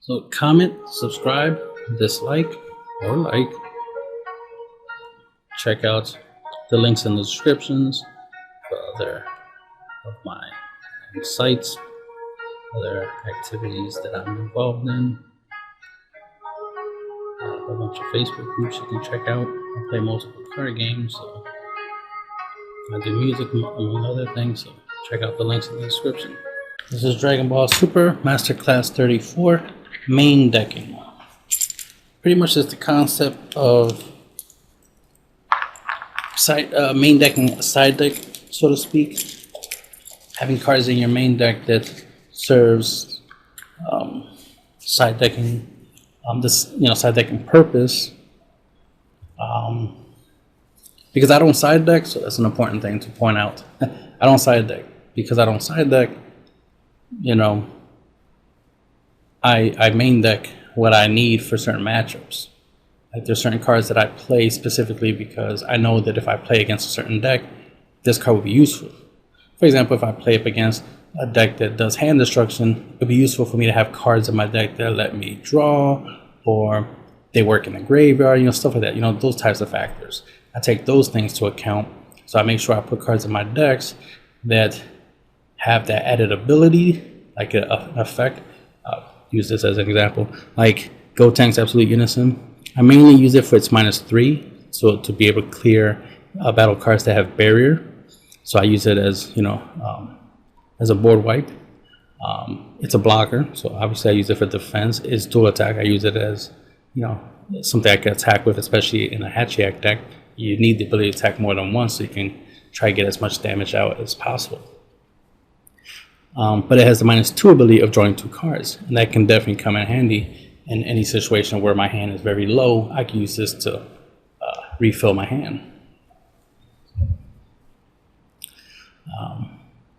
So comment, subscribe, dislike, or like. Check out the links in the descriptions for other of my sites, other activities that I'm involved in. A whole bunch of Facebook groups you can check out. I play multiple card games, so I do music among other things, so check out the links in the description. This is Dragon Ball Super Masterclass 34 main decking. Pretty much is the concept of main decking a side deck, so to speak. Having cards in your main deck that serves side decking, side decking purpose. Because I don't side deck, so that's an important thing to point out. I don't side deck because I don't side deck. I main deck what I need for certain matchups. Like there's certain cards that I play specifically because I know that if I play against a certain deck, this card would be useful. For example, if I play up against a deck that does hand destruction, it would be useful for me to have cards in my deck that let me draw, or they work in the graveyard, stuff like that, those types of factors. I take those things to account, so I make sure I put cards in my decks that have that added ability, like an effect. Use this as an example, like Gotenks Absolute Unison. I mainly use it for its -3, so to be able to clear battle cards that have barrier. So I use it as as a board wipe. It's a blocker, so obviously I use it for defense. It's dual attack. I use it as something I can attack with, especially in a Hachiyak deck. You need the ability to attack more than once, so you can try to get as much damage out as possible. But it has the -2 ability of drawing 2 cards, and that can definitely come in handy in any situation where my hand is very low. I can use this to refill my hand.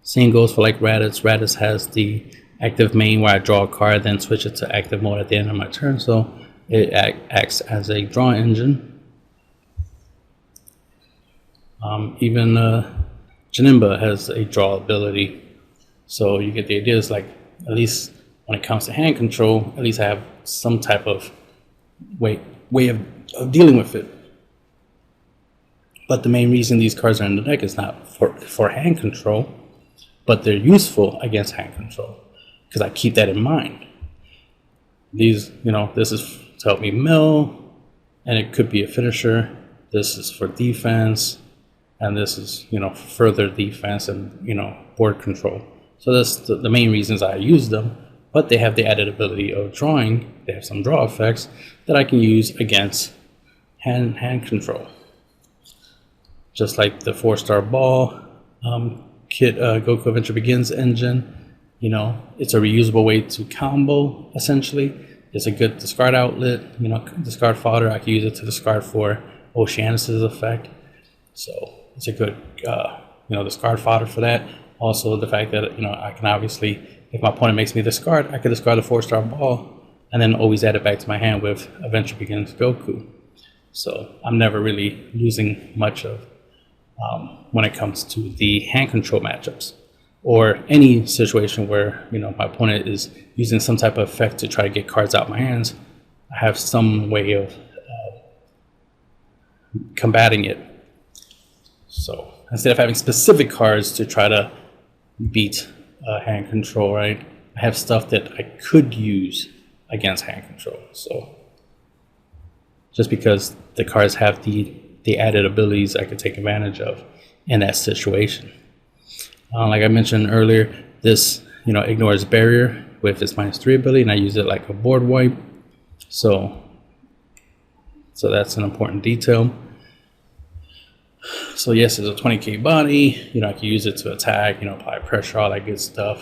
Same goes for like Raditz. Raditz has the active main where I draw a card, then switch it to active mode at the end of my turn, so it acts as a draw engine. Even Janemba has a draw ability, so you get the idea. It's like, at least when it comes to hand control, at least I have some type of way of dealing with it. But the main reason these cards are in the deck is not for hand control, but they're useful against hand control, because I keep that in mind. These, this is to help me mill, and it could be a finisher. This is for defense, and this is, further defense and, board control. So that's the main reasons I use them, but they have the added ability of drawing. They have some draw effects that I can use against hand control. Just like the 4-star ball kit, Goku Adventure Begins engine, it's a reusable way to combo, essentially. It's a good discard outlet, discard fodder. I can use it to discard for Oceanus' effect. So it's a good, discard fodder for that. Also, the fact that, I can obviously, if my opponent makes me discard, I can discard the 4-star ball and then always add it back to my hand with Adventure Begins Goku. So I'm never really losing much of when it comes to the hand control matchups, or any situation where, my opponent is using some type of effect to try to get cards out of my hands. I have some way of combating it. So instead of having specific cards to try to beat hand control, right, I have stuff that I could use against hand control. So just because the cards have the added abilities, I could take advantage of in that situation. Like I mentioned earlier, this ignores barrier with its -3 ability, and I use it like a board wipe. So that's an important detail. So yes, it's a 20k body. I can use it to attack, apply pressure, all that good stuff.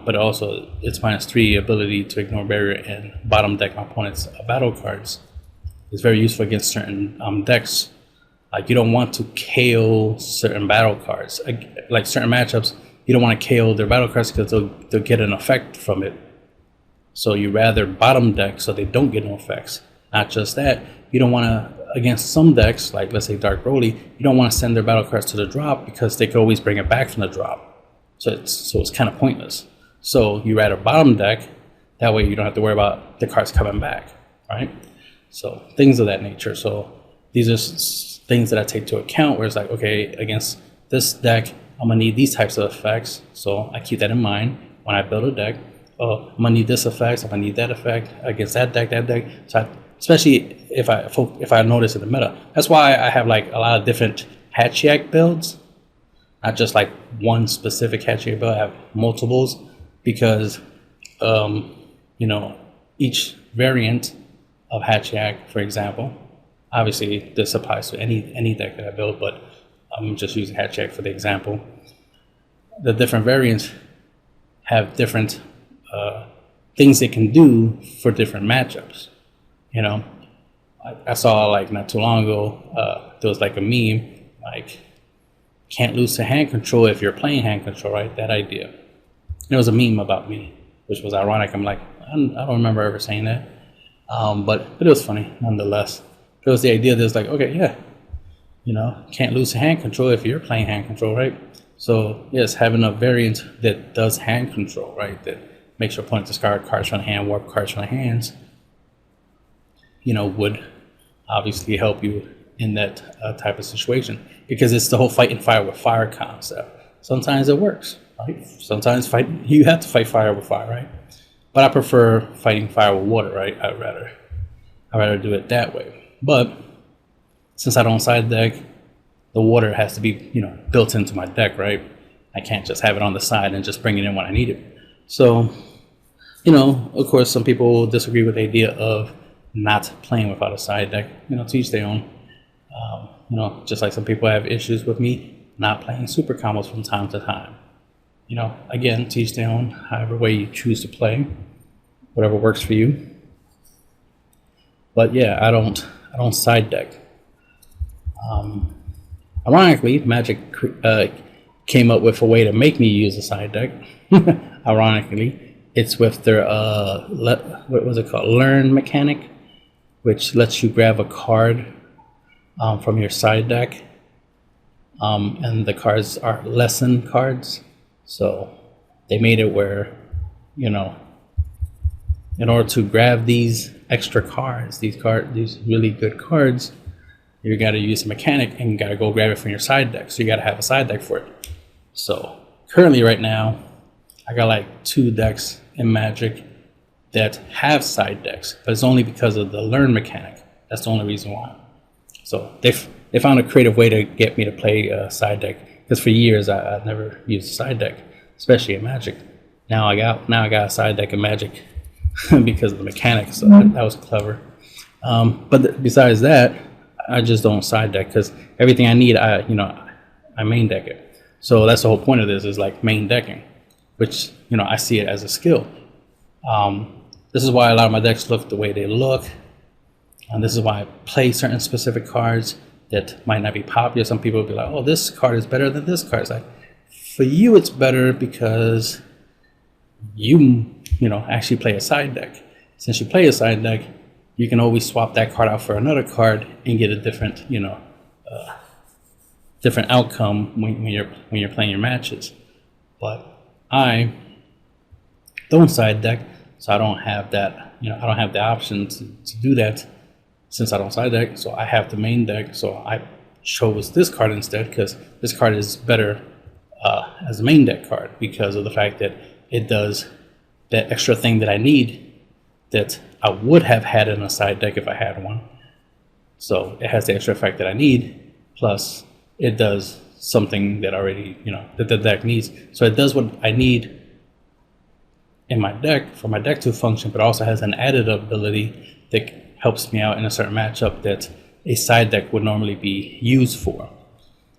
But also its -3 ability to ignore barrier and bottom deck my opponent's battle cards is very useful against certain decks. Like, you don't want to KO certain battle cards. Like certain matchups, you don't want to KO their battle cards because they'll get an effect from it. So you rather bottom deck so they don't get no effects. Not just that, you don't want to, against some decks, like let's say Dark Broly, you don't want to send their battle cards to the drop because they can always bring it back from the drop. So it's kind of pointless. So you rather bottom deck That way you don't have to worry about the cards coming back, right? So things of that nature. So these are things that I take into account where it's like, okay, against this deck, I'm gonna need these types of effects. So I keep that in mind when I build a deck. Oh, I'm gonna need this effect, I'm gonna need that effect against that deck. So especially if I notice in the meta. That's why I have like a lot of different Hatchiyack builds, not just like one specific Hatchiyack build. I have multiples because you know, each variant of Hatchiyack, for example, obviously this applies to any deck that I build, but I'm just using Hatchiyack for the example. The different variants have different things they can do for different matchups. You know, I saw like not too long ago, there was like a meme, like, can't lose to hand control if you're playing hand control, right? That idea. It was a meme about me, which was ironic. I'm like, I don't remember ever saying that. But it was funny nonetheless. It was the idea that it's like, okay, yeah, you know, can't lose to hand control if you're playing hand control, right? So yes, having a variant that does hand control, right, that makes your opponent discard cards from the hand, warp cards from the hands, you know, would obviously help you in that type of situation, because it's the whole fighting fire with fire concept. Sometimes it works, right? Sometimes you have to fight fire with fire, right? But I prefer fighting fire with water, right? I'd rather do it that way. But since I don't side deck, the water has to be, you know, built into my deck, right? I can't just have it on the side and just bring it in when I need it. So, you know, of course, some people disagree with the idea of not playing without a side deck. You know, to each their own. You know, just like some people have issues with me not playing super combos from time to time. You know, again, to each their own. However way you choose to play, whatever works for you. But yeah, I don't side deck. Ironically, Magic came up with a way to make me use a side deck. Ironically, it's with their what was it called? Learn mechanic, which lets you grab a card from your side deck, and the cards are lesson cards. So they made it where, you know, in order to grab these extra cards, these really good cards, you got to use a mechanic and you got to go grab it from your side deck. So you got to have a side deck for it. So currently right now, I got like 2 decks in Magic that have side decks, but it's only because of the learn mechanic. That's the only reason why. So they found a creative way to get me to play a side deck, because for years I never used a side deck, especially in Magic. Now I got a side deck in Magic because of the mechanics. So that was clever. But besides that, I just don't side deck, because everything I need, I main deck it. So that's the whole point of this, is like main decking, which, you know, I see it as a skill. This is why a lot of my decks look the way they look, and this is why I play certain specific cards that might not be popular. Some people will be like, oh, this card is better than this card. It's like, for you it's better because you actually play a side deck. Since you play a side deck, you can always swap that card out for another card and get a different, different outcome when you're playing your matches. But I don't side deck, so I don't have that. I don't have the option to do that since I don't side deck. So I have the main deck. So I chose this card instead, because this card is better as a main deck card, because of the fact that it does that extra thing that I need that I would have had in a side deck if I had one. So it has the extra effect that I need, plus it does something that already, that the deck needs. So it does what I need in my deck for my deck to function, but also has an added ability that helps me out in a certain matchup that a side deck would normally be used for.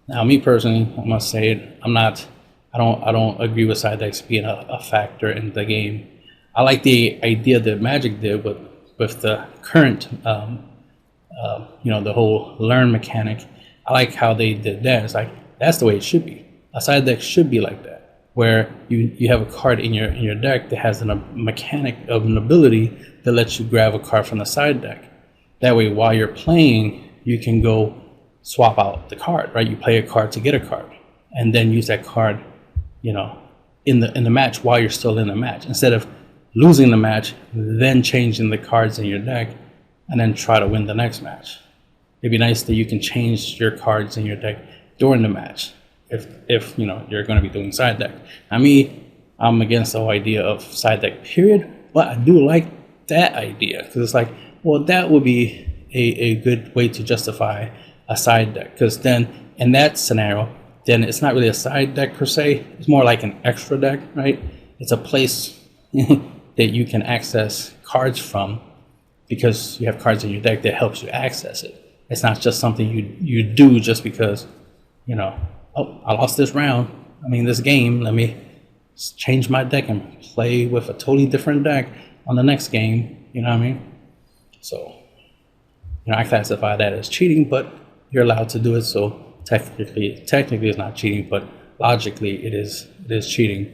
Now, me personally, I must say it, I don't agree with side decks being a factor in the game. I like the idea that Magic did with the current, the whole learn mechanic. I like how they did that. It's like, that's the way it should be. A side deck should be like that, where you have a card in your deck that has a mechanic of an ability that lets you grab a card from the side deck. That way, while you're playing, you can go swap out the card, right? You play a card to get a card, and then use that card, in the match while you're still in the match, instead of losing the match, then changing the cards in your deck, and then try to win the next match. It'd be nice that you can change your cards in your deck during the match if you know you're going to be doing side deck. I'm against the whole idea of side deck period, but I do like that idea because it's like, well, that would be a good way to justify a side deck, because then in that scenario, then it's not really a side deck per se, it's more like an extra deck, right? It's a place that you can access cards from because you have cards in your deck that helps you access it. It's not just something you do just because, you know, oh, I lost this round, this game, let me change my deck and play with a totally different deck on the next game, you know what I mean? So, you know, I classify that as cheating, but you're allowed to do it, so technically it's not cheating, but logically it is cheating.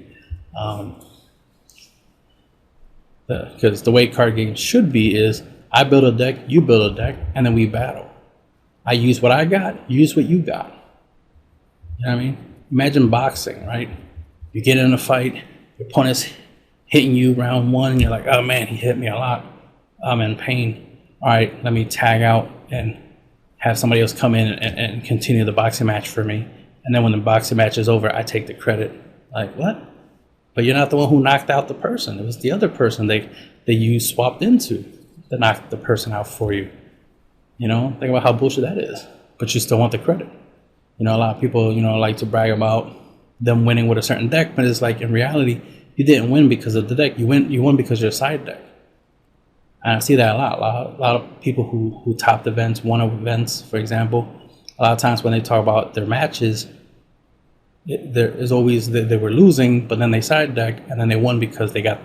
Because the way card games should be is I build a deck, you build a deck, and then we battle. I use what I got, you use what you got. You know what I mean? Imagine boxing, right? You get in a fight, your opponent's hitting you round one, and you're like, oh man, he hit me a lot. I'm in pain. All right, let me tag out and have somebody else come in and continue the boxing match for me. And then when the boxing match is over, I take the credit. Like, what? But you're not the one who knocked out the person. It was the other person that you swapped into that knocked the person out for you. You know, think about how bullshit that is. But you still want the credit. You know, a lot of people, you know, like to brag about them winning with a certain deck, but it's like in reality, you didn't win because of the deck. You won because of your side deck. And I see that a lot. A lot of people who topped events, won events, for example, a lot of times when they talk about their matches, there is always that they were losing, but then they side deck, and then they won because they got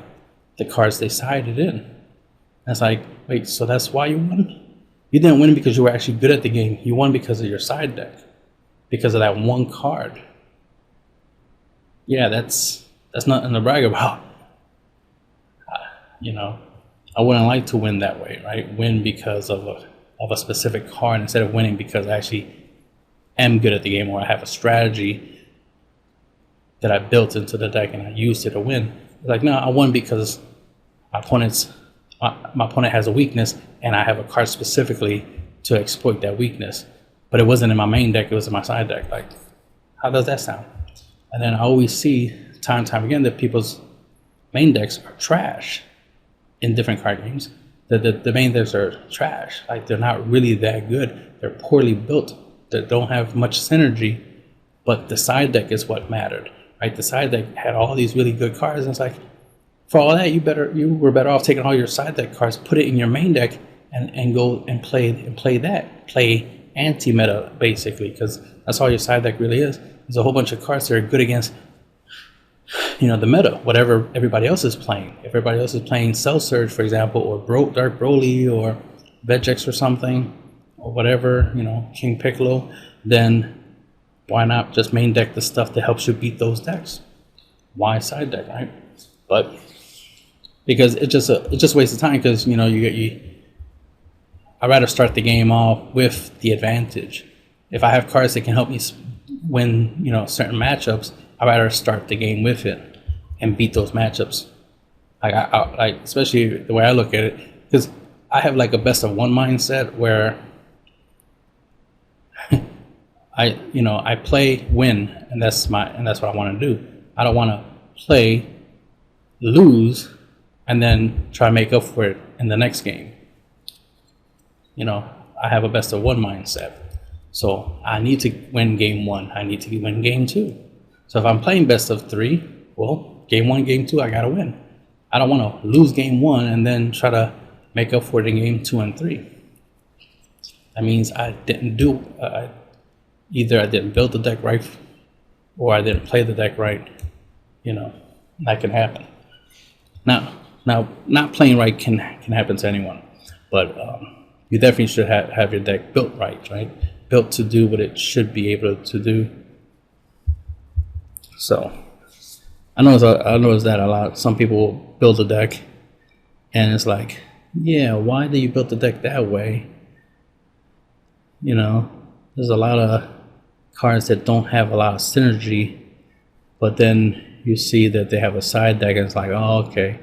the cards they sided in. And it's like, wait, so that's why you won? You didn't win because you were actually good at the game. You won because of your side deck, because of that one card. Yeah, that's nothing to brag about. You know, I wouldn't like to win that way, right? Win because of a specific card instead of winning because I actually am good at the game, or I have a strategy that I built into the deck and I used it to win. It's like, no, I won because my opponent has a weakness and I have a card specifically to exploit that weakness. But it wasn't in my main deck, it was in my side deck. Like, how does that sound? And then I always see time and time again that people's main decks are trash in different card games. The main decks are trash. Like, they're not really that good. They're poorly built. They don't have much synergy, but the side deck is what mattered, right? The side deck had all these really good cards, and it's like, for all that, you were better off taking all your side deck cards, put it in your main deck, and go and play anti-meta, basically, because that's all your side deck really is. There's a whole bunch of cards that are good against, you know, the meta, whatever everybody else is playing. If everybody else is playing Cell Surge, for example, or Dark Broly, or Vegex or something, or whatever, you know, King Piccolo, then why not just main deck the stuff that helps you beat those decks? Why side deck, right? But because it just wastes of time, because, you know, I'd rather start the game off with the advantage. If I have cards that can help me win, you know, certain matchups, I'd rather start the game with it and beat those matchups. Like especially the way I look at it, because I have like a best of one mindset where I play, win, and that's what I want to do. I don't want to play, lose, and then try to make up for it in the next game. You know, I have a best of one mindset. So I need to win game one. I need to win game two. So if I'm playing best of three, well, game one, game two, I gotta win. I don't want to lose game one and then try to make up for it in game two and three. That means I didn't do, either I didn't build the deck right, or I didn't play the deck right. You know, that can happen. Now, not playing right can happen to anyone, but you definitely should have your deck built right? Built to do what it should be able to do. So, I noticed that a lot. Some people build a deck, and it's like, yeah, why did you build the deck that way? You know, there's a lot of cards that don't have a lot of synergy, but then you see that they have a side deck, and it's like, oh, okay,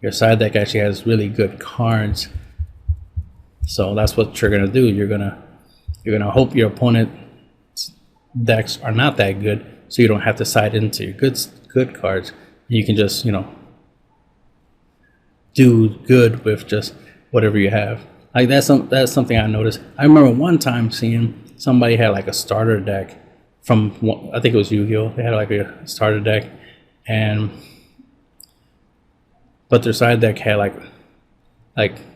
your side deck actually has really good cards. So that's what you're gonna do. You're gonna hope your opponent's decks are not that good, so you don't have to side into your good cards. You can just, you know, do good with just whatever you have. Like that's something I noticed. I remember one time seeing somebody had like a starter deck from, I think it was Yu-Gi-Oh. They had like a starter deck, but their side deck had like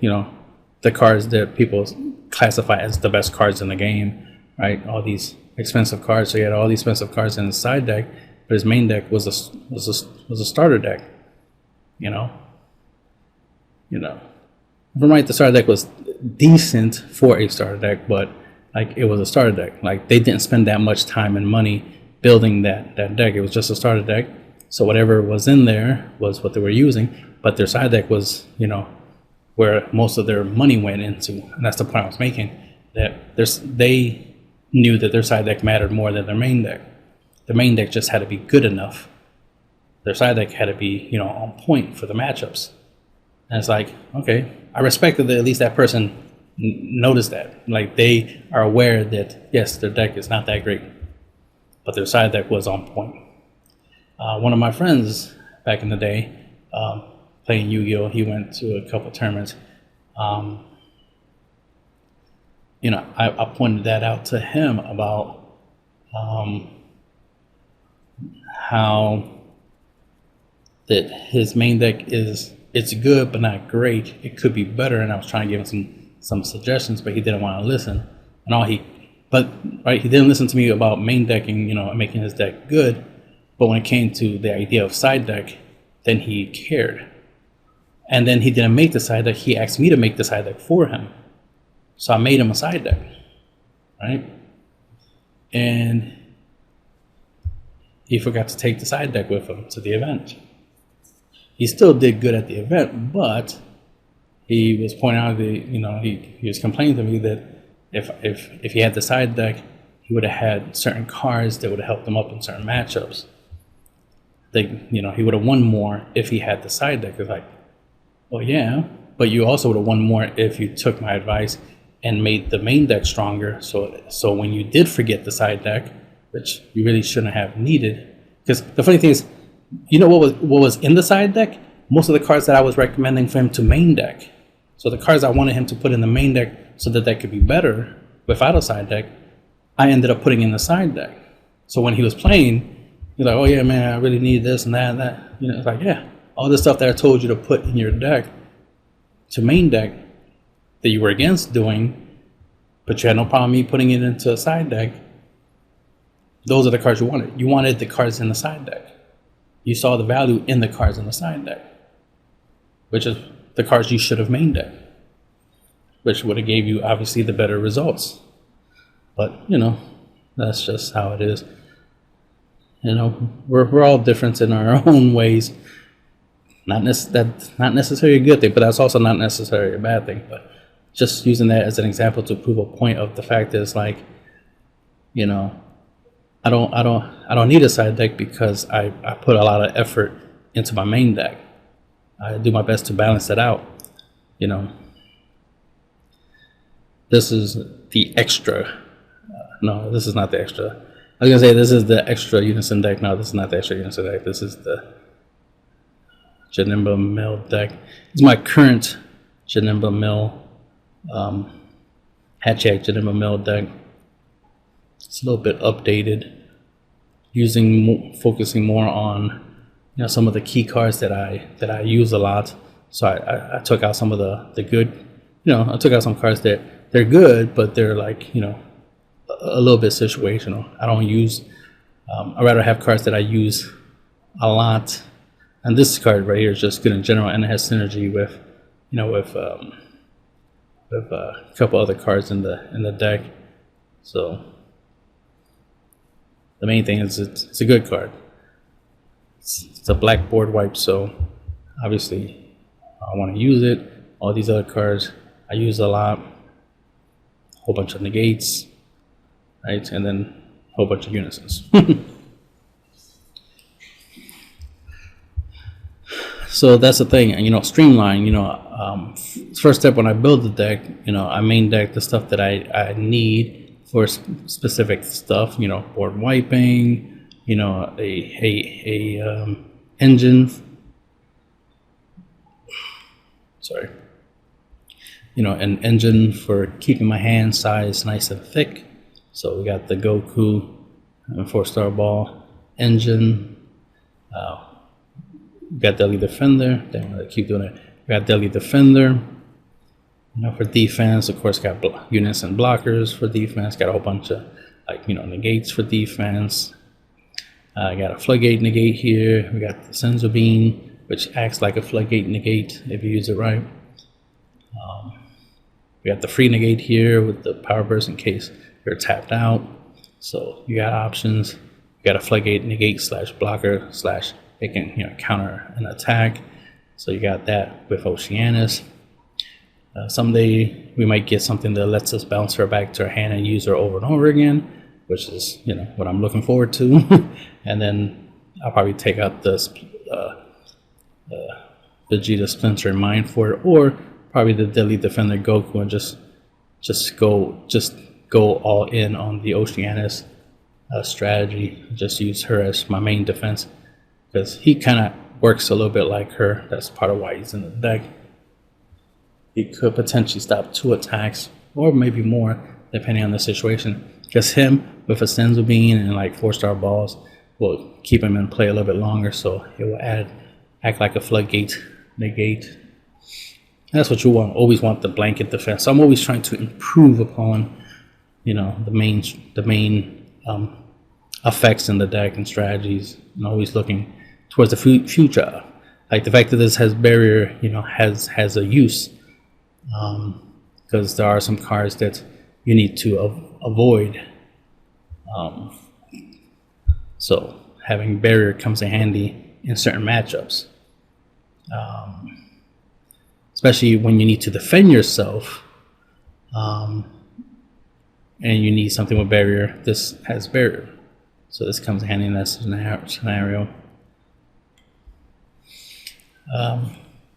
you know, the cards that people classify as the best cards in the game, right? All these expensive cards. So he had all these expensive cards in his side deck, but his main deck was a starter deck. You know. If I'm right, the starter deck was decent for a starter deck, but like it was a starter deck. Like they didn't spend that much time and money building that deck. It was just a starter deck. So whatever was in there was what they were using, but their side deck was, you know, where most of their money went into. And that's the point I was making, that they knew that their side deck mattered more than their main deck. The main deck just had to be good enough. Their side deck had to be, you know, on point for the matchups. And it's like, okay, I respect that at least that person noticed that. Like they are aware that, yes, their deck is not that great, but their side deck was on point. One of my friends back in the day, playing Yu-Gi-Oh, he went to a couple tournaments. You know, I pointed that out to him about how that his main deck it's good but not great. It could be better, and I was trying to give him some suggestions, but he didn't want to listen. And he didn't listen to me about main decking, you know, and making his deck good. But when it came to the idea of side deck, then he cared. And then he didn't make the side deck. He asked me to make the side deck for him. So I made him a side deck, right? And he forgot to take the side deck with him to the event. He still did good at the event, but he was pointing out he was complaining to me that if he had the side deck, he would have had certain cards that would have helped him up in certain matchups. He would have won more if he had the side deck. It's like, well, yeah, but you also would have won more if you took my advice and made the main deck stronger. So when you did forget the side deck, which you really shouldn't have needed, because the funny thing is, you know what was in the side deck? Most of the cards that I was recommending for him to main deck. So the cards I wanted him to put in the main deck so that could be better without a side deck, I ended up putting in the side deck. So when he was playing, he's like, oh yeah, man, I really need this and that and that. You know, it's like, yeah, all the stuff that I told you to put in your deck to main deck that you were against doing, but you had no problem me putting it into a side deck. Those are the cards you wanted. You wanted the cards in the side deck. You saw the value in the cards in the side deck, which is the cards you should have main deck, which would have gave you obviously the better results. But you know, that's just how it is. You know, we're all different in our own ways. That's not necessarily a good thing, but that's also not necessarily a bad thing. But just using that as an example to prove a point of the fact is like, you know, I don't need a side deck because I put a lot of effort into my main deck. I do my best to balance it out. You know, this is the extra. No, this is not the extra. I was gonna say this is the extra unison deck. No, this is not the extra unison deck. This is the Janemba Mill deck. It's my current Janemba Mill Hatchak Janemba Mill deck. It's a little bit updated, focusing more on some of the key cards that I use a lot. So I took out some of the good. I took out some cards that they're good, but they're like a little bit situational. I don't use. I rather have cards that I use a lot. And this card right here is just good in general, and it has synergy with a couple other cards in the deck. So the main thing is it's a good card. It's a black board wipe, so obviously I want to use it. All these other cards I use a lot. A whole bunch of negates, right, and then a whole bunch of unisons. So that's the thing, you know, streamline, you know, first step when I build the deck, you know, I main deck the stuff that I need for specific stuff, you know, board wiping, you know, a engine, sorry, you know, an engine for keeping my hand size nice and thick. So we got the Goku 4-star ball engine. We got Deadly Defender. Then I'm gonna keep doing it. We got Deadly Defender. You know, for defense, of course, got units and blockers for defense. Got a whole bunch of, like, you know, negates for defense. I got a floodgate negate here. We got the Senzu Bean, which acts like a floodgate negate if you use it right. We got the free negate here with the power burst in case you're tapped out. So you got options. You got a floodgate negate slash blocker slash it can, you know, counter an attack. So you got that with Oceanus. Someday we might get something that lets us bounce her back to our hand and use her over and over again, which is, you know, what I'm looking forward to. And then I'll probably take out the Vegeta Splinter in mind for it, or probably the Deadly Defender Goku and just go all in on the Oceanus strategy. Just use her as my main defense because he kind of works a little bit like her. That's part of why he's in the deck. He could potentially stop 2 attacks or maybe more depending on the situation, because him with a Senzu Bean and like 4-star balls will keep him in play a little bit longer, so it will act like a floodgate negate. And that's what you want. Always want the blanket defense. So I'm always trying to improve upon, you know, the main effects in the deck and strategies, and always looking towards the future. Like the fact that this has barrier, you know, has a use, because there are some cards that you need to avoid. So having barrier comes in handy in certain matchups, especially when you need to defend yourself, and you need something with barrier. This has barrier, so this comes in handy in that scenario.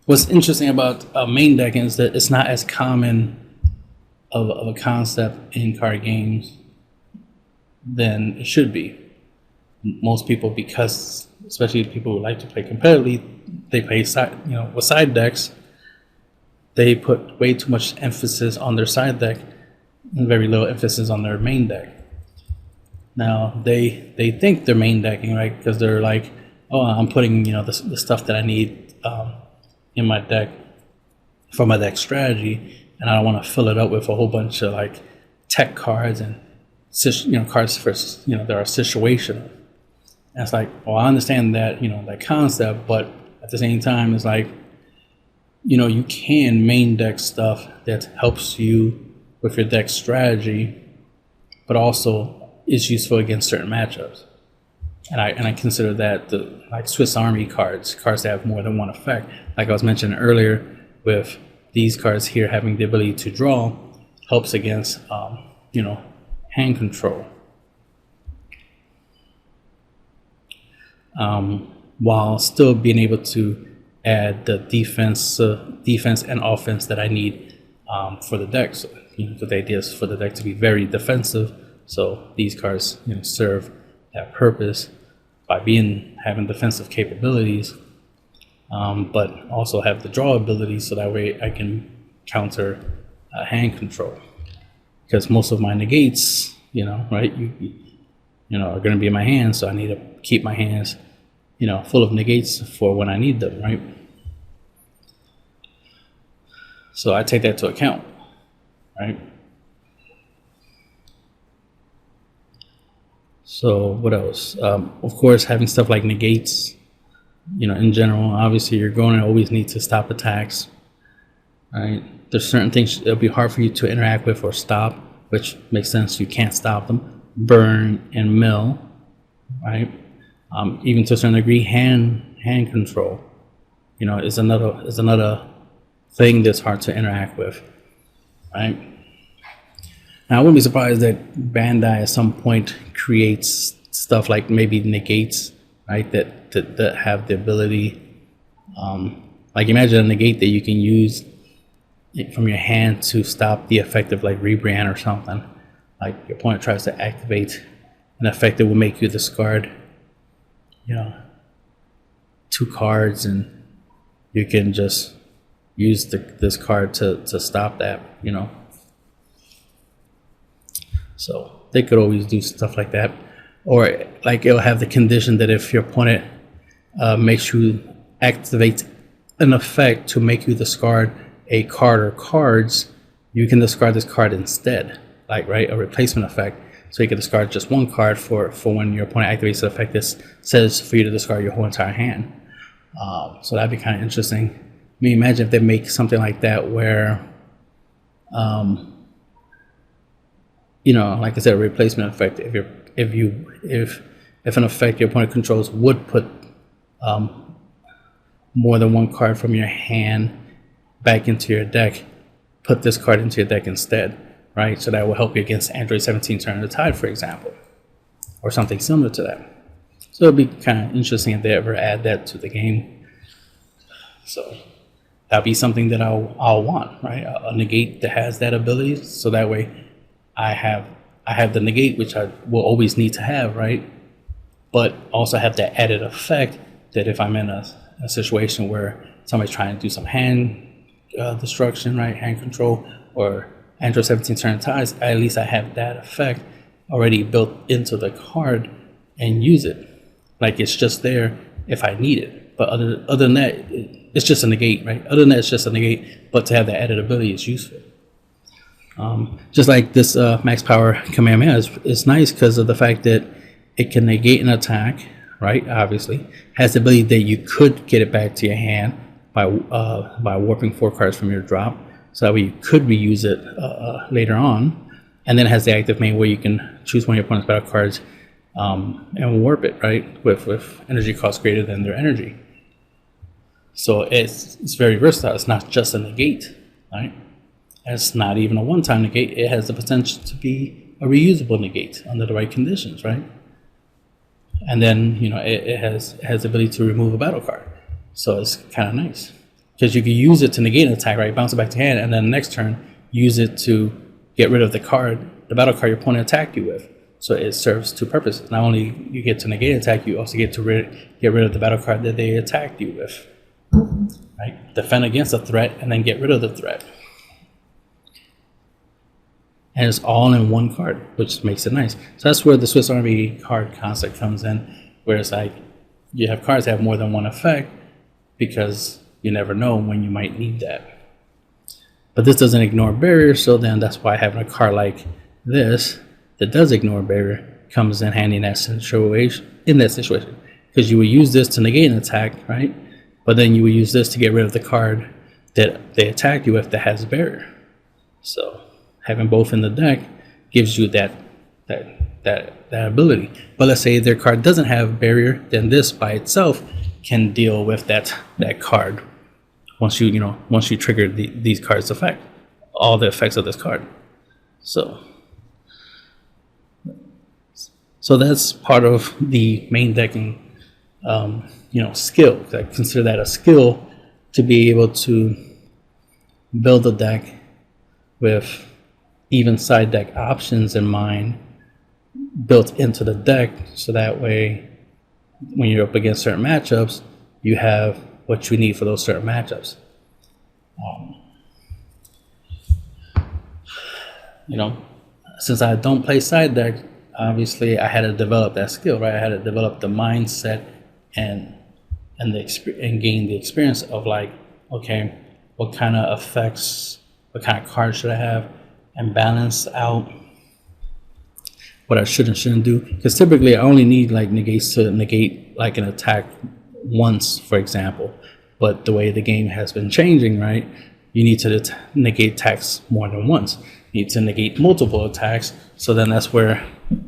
What's interesting about main decking is that it's not as common of a concept in card games than it should be. Most people, because especially people who like to play competitively, they play with side decks. They put way too much emphasis on their side deck and very little emphasis on their main deck. Now they think they're main decking, right? Because they're like, oh, I'm putting, you know, the stuff that I need in my deck for my deck strategy, and I don't want to fill it up with a whole bunch of like tech cards and, you know, cards for, you know, that are situational. And it's like, well, I understand that, you know, that concept, but at the same time, it's like, you know, you can main deck stuff that helps you with your deck strategy, but also is useful against certain matchups. And I consider that the like Swiss Army cards that have more than one effect. Like I was mentioning earlier, with these cards here having the ability to draw, helps against you know, hand control. While still being able to add the defense and offense that I need for the deck. So, you know, the idea is for the deck to be very defensive. So these cards, you know, serve that purpose by having defensive capabilities, but also have the draw ability, so that way I can counter hand control. Because most of my negates, you know, right, you know, are going to be in my hands, so I need to keep my hands, you know, full of negates for when I need them, right? So I take that to account, right? So what else? Of course, having stuff like negates, you know, in general, obviously you're going to always need to stop attacks, right? There's certain things it'll be hard for you to interact with or stop, which makes sense. You can't stop them. Burn and mill, right? Even to a certain degree, hand control, you know, is another thing that's hard to interact with, right? Now, I wouldn't be surprised that Bandai at some point creates stuff like maybe negates, right? That have the ability Like imagine a negate that you can use from your hand to stop the effect of like rebrand or something. Like your opponent tries to activate an effect that will make you discard, 2 cards, and you can just use this card to stop that, So they could always do stuff like that. Or like it'll have the condition that if your opponent makes you activate an effect to make you discard a card or cards, you can discard this card instead, like, right, a replacement effect. So you can discard just 1 card for when your opponent activates an effect that says for you to discard your whole entire hand. So that'd be kind of interesting. I mean, imagine if they make something like that where, like I said, a replacement effect. If an effect your opponent controls would put more than 1 card from your hand back into your deck, put this card into your deck instead, right? So that will help you against Android 17 Turn of the Tide, for example, or something similar to that. So it'll be kind of interesting if they ever add that to the game. So that'll be something that I'll want, right? A negate that has that ability, so that way I have the negate, which I will always need to have, right? But also have that added effect that if I'm in a situation where somebody's trying to do some hand destruction, right, hand control, or Android 17 Turn of Tides, at least I have that effect already built into the card and use it. Like it's just there if I need it. But other than that, it's just a negate, right? Other than that, it's just a negate. But to have that added ability is useful. Just like this max power Kamehameha is nice because of the fact that it can negate an attack, right? Obviously, has the ability that you could get it back to your hand by warping 4 cards from your drop, so that way you could reuse it later on. And then it has the active main where you can choose one of your opponent's battle cards and warp it, right? With energy cost greater than their energy. So it's very versatile. It's not just a negate, right? It's not even a one-time negate. It has the potential to be a reusable negate under the right conditions, right? And then it has the ability to remove a battle card. So it's kind of nice because you can use it to negate an attack, right? Bounce it back to hand, and then next turn use it to get rid of the battle card your opponent attacked you with. So it serves 2 purposes. Not only you get to negate an attack, you also get to get rid of the battle card that they attacked you with, right? Defend against a threat and then get rid of the threat. And it's all in 1 card, which makes it nice. So that's where the Swiss Army card concept comes in, where it's like you have cards that have more than 1 effect because you never know when you might need that. But this doesn't ignore barrier, so then that's why having a card like this that does ignore barrier comes in handy in that situation. Because you would use this to negate an attack, right? But then you would use this to get rid of the card that they attacked you with that has barrier. So having both in the deck gives you that ability. But let's say their card doesn't have barrier, then this by itself can deal with that card once you trigger these cards' effect, all the effects of this card. So that's part of the main decking skill. I consider that a skill to be able to build a deck with even side deck options in mind built into the deck, so that way when you're up against certain matchups you have what you need for those certain matchups. Since I don't play side deck, obviously I had to develop that skill, right? I had to develop the mindset and gain the experience of like, okay, what kind of effects, what kind of cards should I have, and balance out what I should and shouldn't do. Because typically I only need like negates to negate like an attack once, for example. But the way the game has been changing, right, you need to negate attacks more than once. You need to negate multiple attacks. So then that's where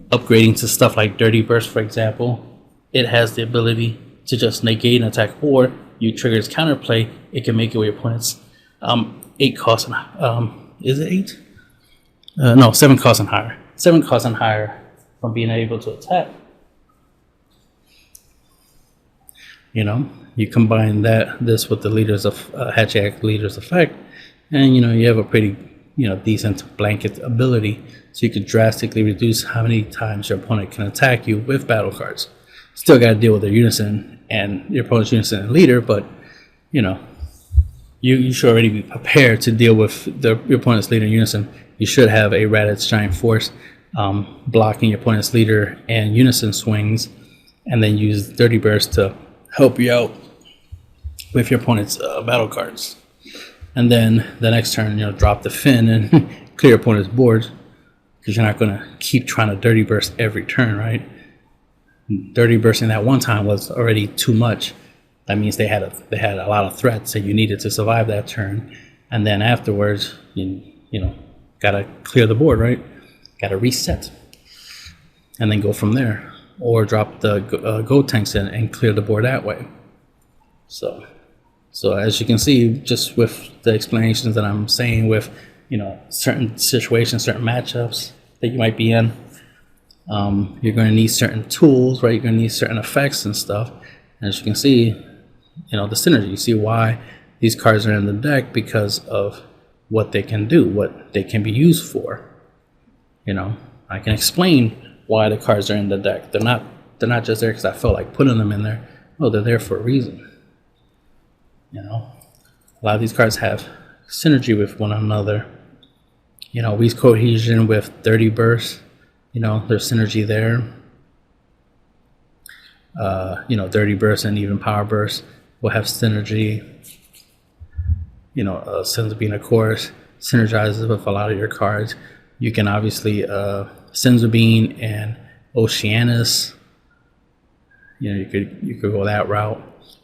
upgrading to stuff like Dirty Burst, for example, it has the ability to just negate an attack, or you trigger its counterplay. It can make your opponent's 8 cost and is it 8? No, 7 cost and higher. 7 cost and higher from being able to attack. you combine this with the leaders of Hatchak leaders effect, and you have a pretty decent blanket ability, so you could drastically reduce how many times your opponent can attack you with battle cards. Still got to deal with their unison and your opponent's unison and leader, but you should already be prepared to deal with your opponent's leader and unison. You should have a Raditz Giant Force blocking your opponent's leader and unison swings, and then use Dirty Burst to help you out with your opponent's battle cards. And then the next turn, drop the Fin and clear your opponent's board, because you're not going to keep trying to Dirty Burst every turn, right? Dirty Bursting that one time was already too much. That means they had a lot of threats that you needed to survive that turn, and then afterwards, you gotta clear the board, right? Gotta reset, and then go from there, or drop the Go Tanks in and clear the board that way. So as you can see, just with the explanations that I'm saying, with certain situations, certain matchups that you might be in, you're going to need certain tools, right? You're going to need certain effects and stuff. And as you can see, the synergy. You see why these cards are in the deck, because of what they can do, what they can be used for. I can explain why the cards are in the deck. They're not just there because I felt like putting them in there. No, they're there for a reason. A lot of these cards have synergy with one another. We's Cohesion with Dirty Burst. There's synergy there. Dirty Burst and even Power Burst will have synergy. Sins of Being, of course, synergizes with a lot of your cards. You can obviously Sins of Being and Oceanus. You could go that route,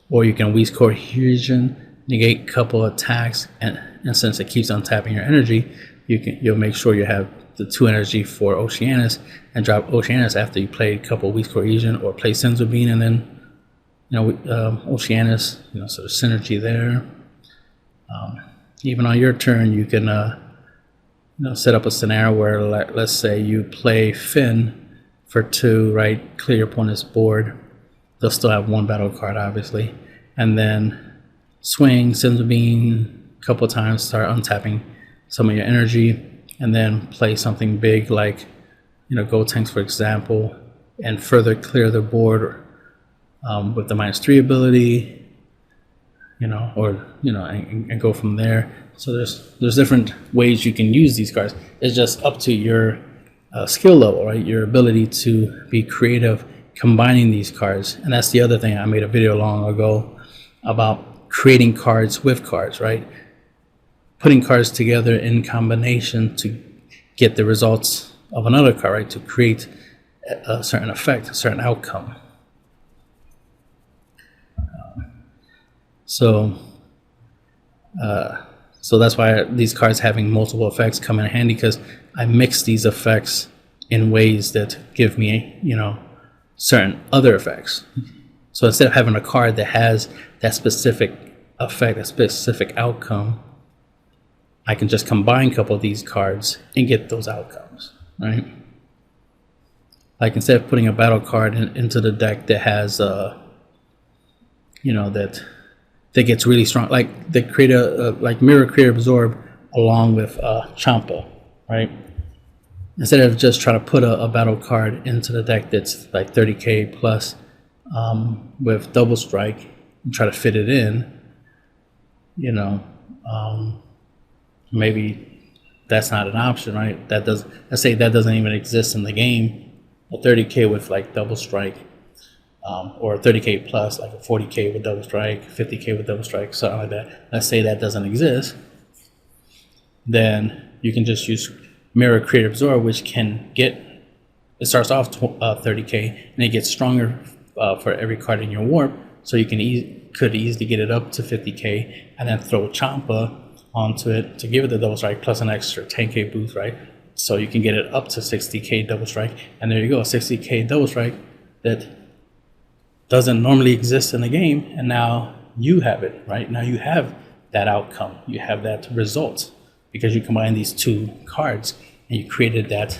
or you can Weeze Cohesion, negate a couple attacks, and since it keeps untapping your energy, you'll make sure you have the 2 energy for Oceanus, and drop Oceanus after you play a couple Weeze Cohesion, or play Sins of Being and then Oceanus. So there's synergy there. Even on your turn, you can set up a scenario where, let's say you play Finn for 2, right? Clear your opponent's board. They'll still have 1 battle card, obviously, and then swing Sins of Being a couple times, start untapping some of your energy, and then play something big like Go Tanks, for example, and further clear the board with the -3 ability. And go from there. So there's different ways you can use these cards. It's just up to your skill level, right? Your ability to be creative combining these cards. And that's the other thing. I made a video long ago about creating cards with cards, right? Putting cards together in combination to get the results of another card, right? To create a certain effect, a certain outcome. So that's why these cards having multiple effects come in handy, because I mix these effects in ways that give me, certain other effects. So instead of having a card that has that specific effect, that specific outcome, I can just combine a couple of these cards and get those outcomes, right? Like instead of putting a battle card into the deck that has, that gets really strong, like they create like Mirror, Create, Absorb along with Champa, right? Instead of just trying to put a battle card into the deck that's like 30k plus with Double Strike and try to fit it in, maybe that's not an option, right? Let's say that doesn't even exist in the game. A 30k with like Double Strike. Or 30k plus, like a 40k with Double Strike, 50k with Double Strike, something like that. Let's say that doesn't exist. Then you can just use Mirror, Create, Absorb, which can it starts off 30k, and it gets stronger for every card in your warp. So you could easily get it up to 50k, and then throw Champa onto it to give it the Double Strike plus an extra 10k boost, right? So you can get it up to 60k Double Strike, and there you go, 60k Double Strike that doesn't normally exist in the game, and now you have it, right? Now you have that outcome, you have that result, because you combine these 2 cards and you created that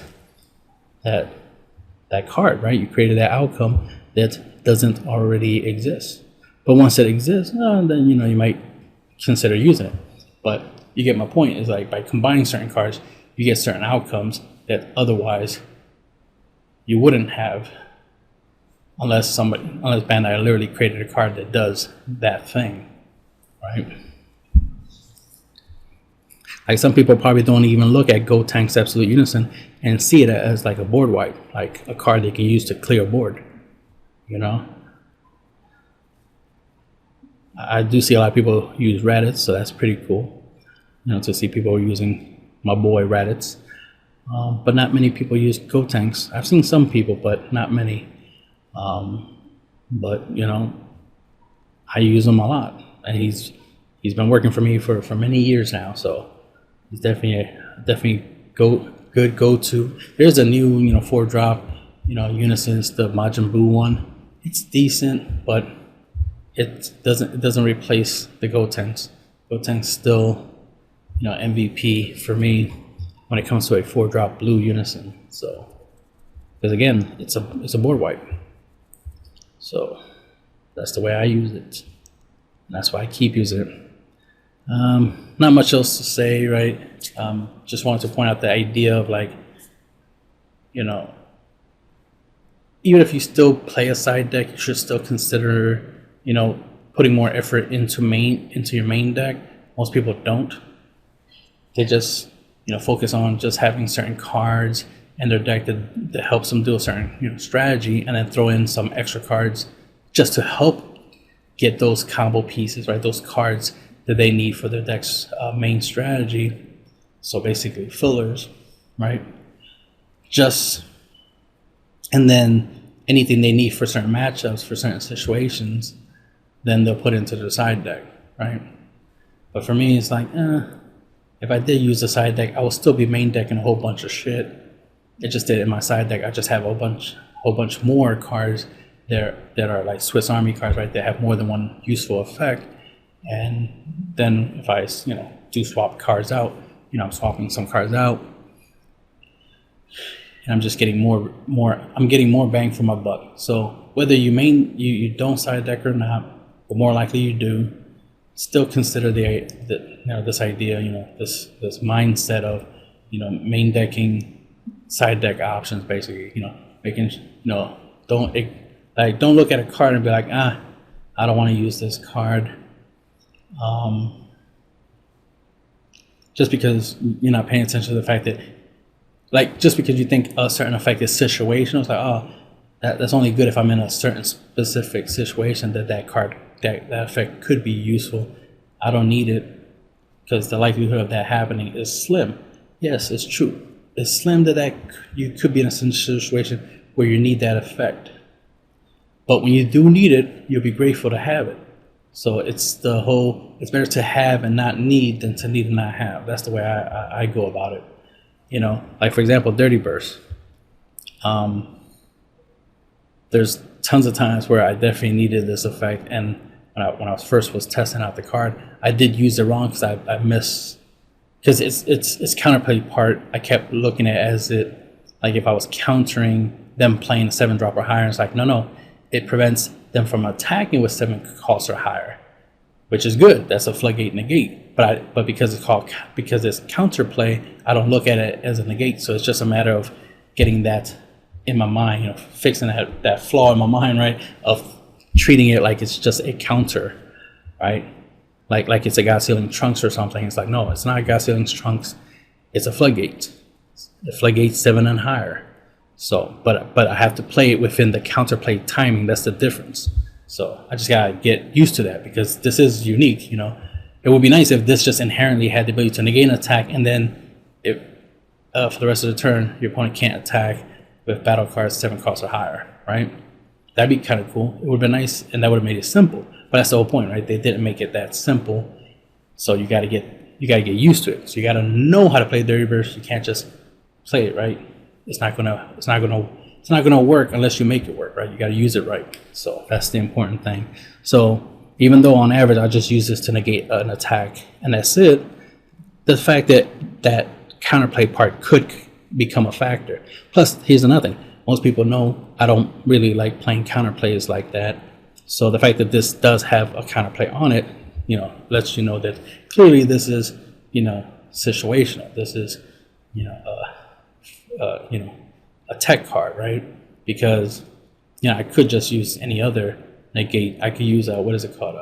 card, right? You created that outcome that doesn't already exist. But once it exists, then you might consider using it. But you get my point. Is like by combining certain cards, you get certain outcomes that otherwise you wouldn't have, unless Bandai literally created a card that does that thing, right? Like some people probably don't even look at Gotank's Absolute Unison and see it as like a board wipe, like a card they can use to clear a board, I do see a lot of people use Raditz, so that's pretty cool, to see people using my boy Raditz. But not many people use Gotanks. I've seen some people, but not many. But I use him a lot, and he's been working for me for many years now. So he's definitely good go-to. There's a new 4-drop Unisons, the Majin Buu one. It's decent, but it doesn't replace the Gotenks. Gotenk's still MVP for me when it comes to a 4-drop blue Unison. So because again, it's a board wipe. So that's the way I use it. And that's why I keep using it. Not much else to say, right? Just wanted to point out the idea of like, even if you still play a side deck, you should still consider, putting more effort into your main deck. Most people don't. They just, focus on just having certain cards in their deck that helps them do a certain, strategy, and then throw in some extra cards just to help get those combo pieces, right? Those cards that they need for their deck's main strategy. So basically fillers, right? And then anything they need for certain matchups, for certain situations, then they'll put into the side deck, right? But for me, it's like, if I did use the side deck, I will still be main decking a whole bunch of shit. It just did in my side deck. I just have a whole bunch more cards that are like Swiss Army cards, right? They have more than one useful effect. And then if I, do swap cards out, I'm swapping some cards out, and I'm just getting I'm getting more bang for my buck. So whether you don't side deck or not, but more likely you do, still consider this idea, this mindset of, main decking, side deck options, basically, making, don't look at a card and be like, I don't want to use this card. Just because you're not paying attention to the fact that, just because you think a certain effect is situational, it's like, that's only good if I'm in a certain specific situation that effect could be useful. I don't need it because the likelihood of that happening is slim. Yes, it's true. It's slim that you could be in a situation where you need that effect. But when you do need it, you'll be grateful to have it. So it's better to have and not need than to need and not have. That's the way I go about it. Like for example, Dirty Burst. There's tons of times where I definitely needed this effect, and when I first was testing out the card, I did use it wrong because I missed, because it's counterplay part. I kept looking at it as like if I was countering them playing a 7-drop or higher. It's like no, it prevents them from attacking with 7 costs or higher, which is good. That's a floodgate negate. But because it's counterplay, I don't look at it as a negate. So it's just a matter of getting that in my mind, fixing that flaw in my mind, right? Of treating it like it's just a counter, right? Like it's a God Sealing Trunks or something. It's like, no, it's not a God Sealing Trunks. It's a floodgate. The floodgate's 7 and higher. So, but I have to play it within the counterplay timing. That's the difference. So I just gotta get used to that because this is unique. It would be nice if this just inherently had the ability to negate an attack, and then if for the rest of the turn your opponent can't attack with battle cards 7 costs or higher, right? That'd be kind of cool. It would have been nice, and that would have made it simple. But that's the whole point, right? They didn't make it that simple, so you gotta get used to it. So you gotta know how to play Dirty Burst. You can't just play it, right? It's not gonna work unless you make it work, right? You got to use it right. So that's the important thing. So even though on average I just use this to negate an attack and that's it, the fact that counterplay part could become a factor. Plus, here's another thing. Most people know I don't really like playing counterplays like that. So the fact that this does have a counterplay on it, lets you know that clearly this is, situational. This is, a tech card, right? Because, I could just use any other negate. I could use, what is it called?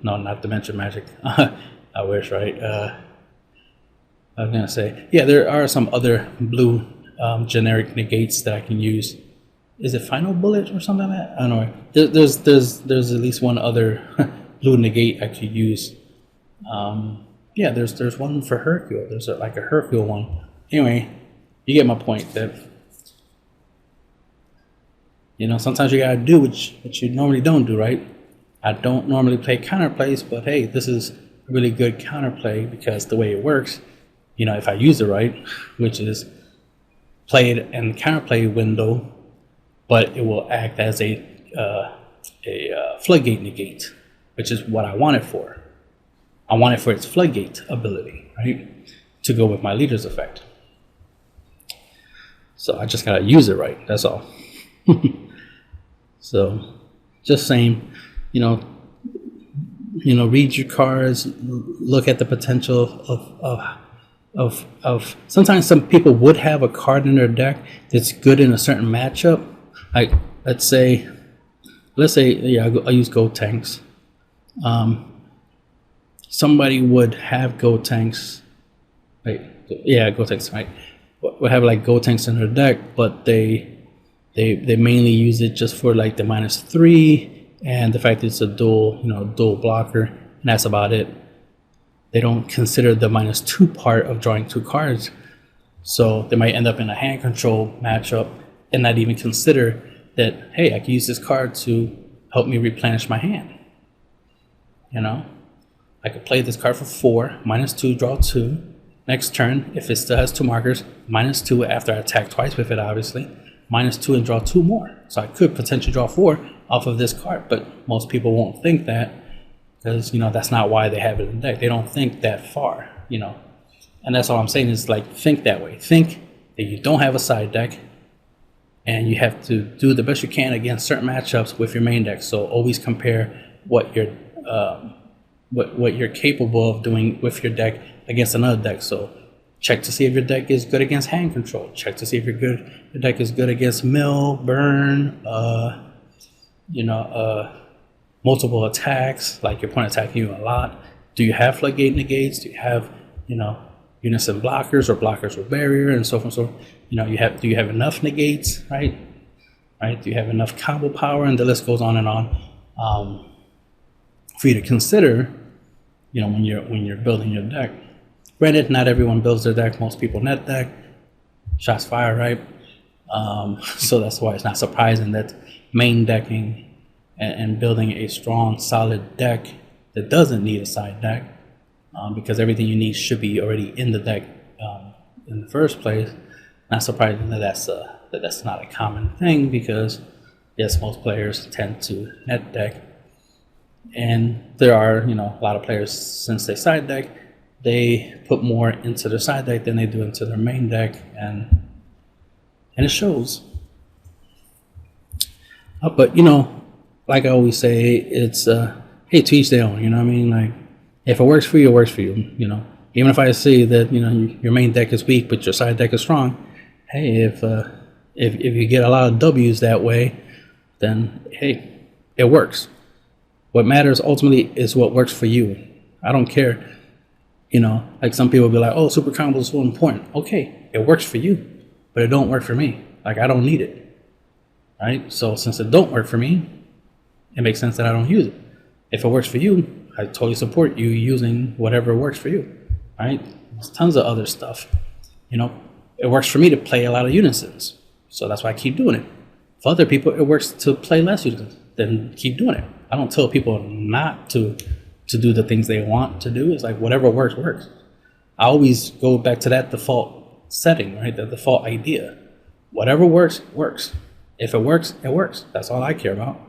No, not Dimension Magic. I wish, right? I was going to say, yeah, there are some other blue generic negates that I can use. Is it Final Bullet or something like that? I don't know. There's at least one other blue negate I could use. Yeah, there's one for Hercule. There's like a Hercule one. Anyway, you get my point that, sometimes you gotta do what you normally don't do, right? I don't normally play counterplays, but hey, this is a really good counterplay because the way it works, if I use it right, which is play it in the counterplay window, but it will act as a floodgate negate, which is what I want it for. I want it for its floodgate ability, right? To go with my leader's effect. So I just gotta use it right, that's all. So just saying, read your cards, look at the potential of sometimes some people would have a card in their deck that's good in a certain matchup. Like let's say yeah, I use Goat Tanks. Somebody would have Goat Tanks, Goat Tanks, right? Would have like Goat Tanks in their deck, but they mainly use it just for like the -3 and the fact that it's a dual blocker, and that's about it. They don't consider the -2 part of drawing 2 cards, so they might end up in a hand control matchup and not even consider that, hey, I can use this card to help me replenish my hand. I could play this card for 4, -2, draw 2. Next turn, if it still has 2 markers, -2 after I attack twice with it, obviously, -2 and draw 2 more. So I could potentially draw 4 off of this card, but most people won't think that because, that's not why they have it in the deck. They don't think that far, And that's all I'm saying is like, think that way. Think that you don't have a side deck and you have to do the best you can against certain matchups with your main deck. So always compare what you're capable of doing with your deck against another deck. So check to see if your deck is good against hand control. Check to see if your deck is good against mill, burn, multiple attacks, like your opponent attacking you a lot. Do you have floodgate negates? Do you have, unison blockers or blockers with barrier and so forth? So, do you have enough negates, right? Do you have enough combo power? And the list goes on and on for you to consider, when you're building your deck. Granted, not everyone builds their deck. Most people net deck. Shots fired, right? So that's why it's not surprising that main decking and building a strong, solid deck that doesn't need a side deck, because everything you need should be already in the deck in the first place. Not surprising that that's not a common thing, because yes, most players tend to net deck, and there are a lot of players, since they side deck, they put more into their side deck than they do into their main deck, and it shows. But like I always say, it's hey, to each their own. Like, if it works for you, it works for you. Even if I see that your main deck is weak but your side deck is strong, hey, if you get a lot of W's that way, then hey, it works. What matters ultimately is what works for you. I don't care. Like some people be like, oh, super combo is so important. Okay, it works for you, but it don't work for me. Like, I don't need it. Right? So since it don't work for me, it makes sense that I don't use it. If it works for you, I totally support you using whatever works for you. Right? There's tons of other stuff. It works for me to play a lot of unisons, so that's why I keep doing it. For other people, it works to play less unisons, then keep doing it. I don't tell people not to do the things they want to do. It's like, whatever works, works. I always go back to that default setting, right? The default idea. Whatever works, works. If it works, it works. That's all I care about.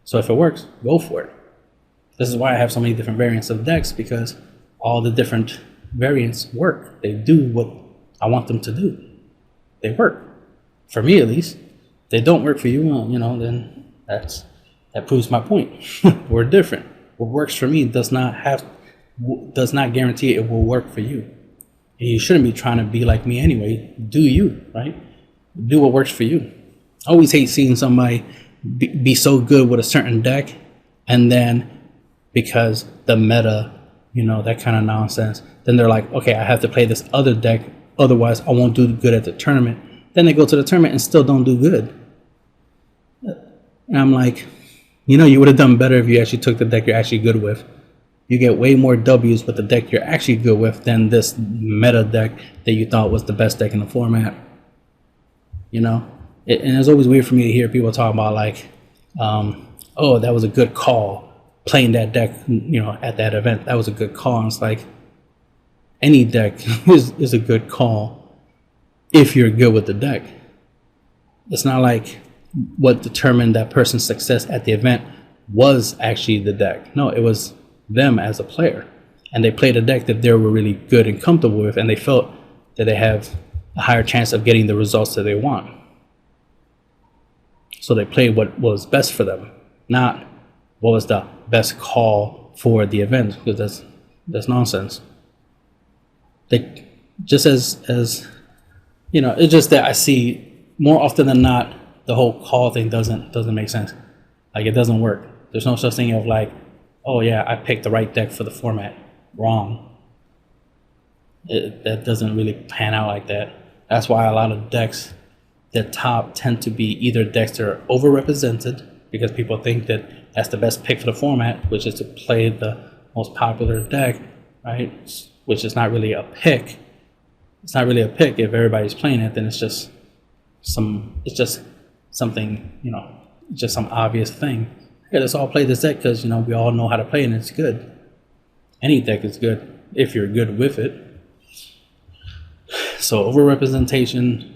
So if it works, go for it. This is why I have so many different variants of decks, because all the different variants work. They do what I want them to do. They work. For me, at least. If they don't work for you, then that's that proves my point. We're different. What works for me does not guarantee it will work for you. And you shouldn't be trying to be like me anyway. Do you, right? Do what works for you. I always hate seeing somebody be so good with a certain deck, and then because the meta, that kind of nonsense, then they're like, okay, I have to play this other deck, otherwise I won't do good at the tournament. Then they go to the tournament and still don't do good. And I'm like, you would have done better if you actually took the deck you're actually good with. You get way more W's with the deck you're actually good with than this meta deck that you thought was the best deck in the format. And it's always weird for me to hear people talk about like, oh, that was a good call playing that deck, at that event. That was a good call. And it's like, any deck is a good call if you're good with the deck. It's not like what determined that person's success at the event was actually the deck. No, it was them as a player. And they played a deck that they were really good and comfortable with, and they felt that they have a higher chance of getting the results that they want. So they played what was best for them, not what was the best call for the event, because that's nonsense. They just as it's just that I see more often than not the whole call thing doesn't make sense. Like, it doesn't work. There's no such thing of like, oh yeah, I picked the right deck for the format. Wrong. That doesn't really pan out like that. That's why a lot of decks that top tend to be either decks that are overrepresented because people think that that's the best pick for the format, which is to play the most popular deck, right? Which is not really a pick. It's not really a pick if everybody's playing it. Then it's just something, just some obvious thing. Yeah, let's all play this deck because we all know how to play and it's good. Any deck is good if you're good with it. So overrepresentation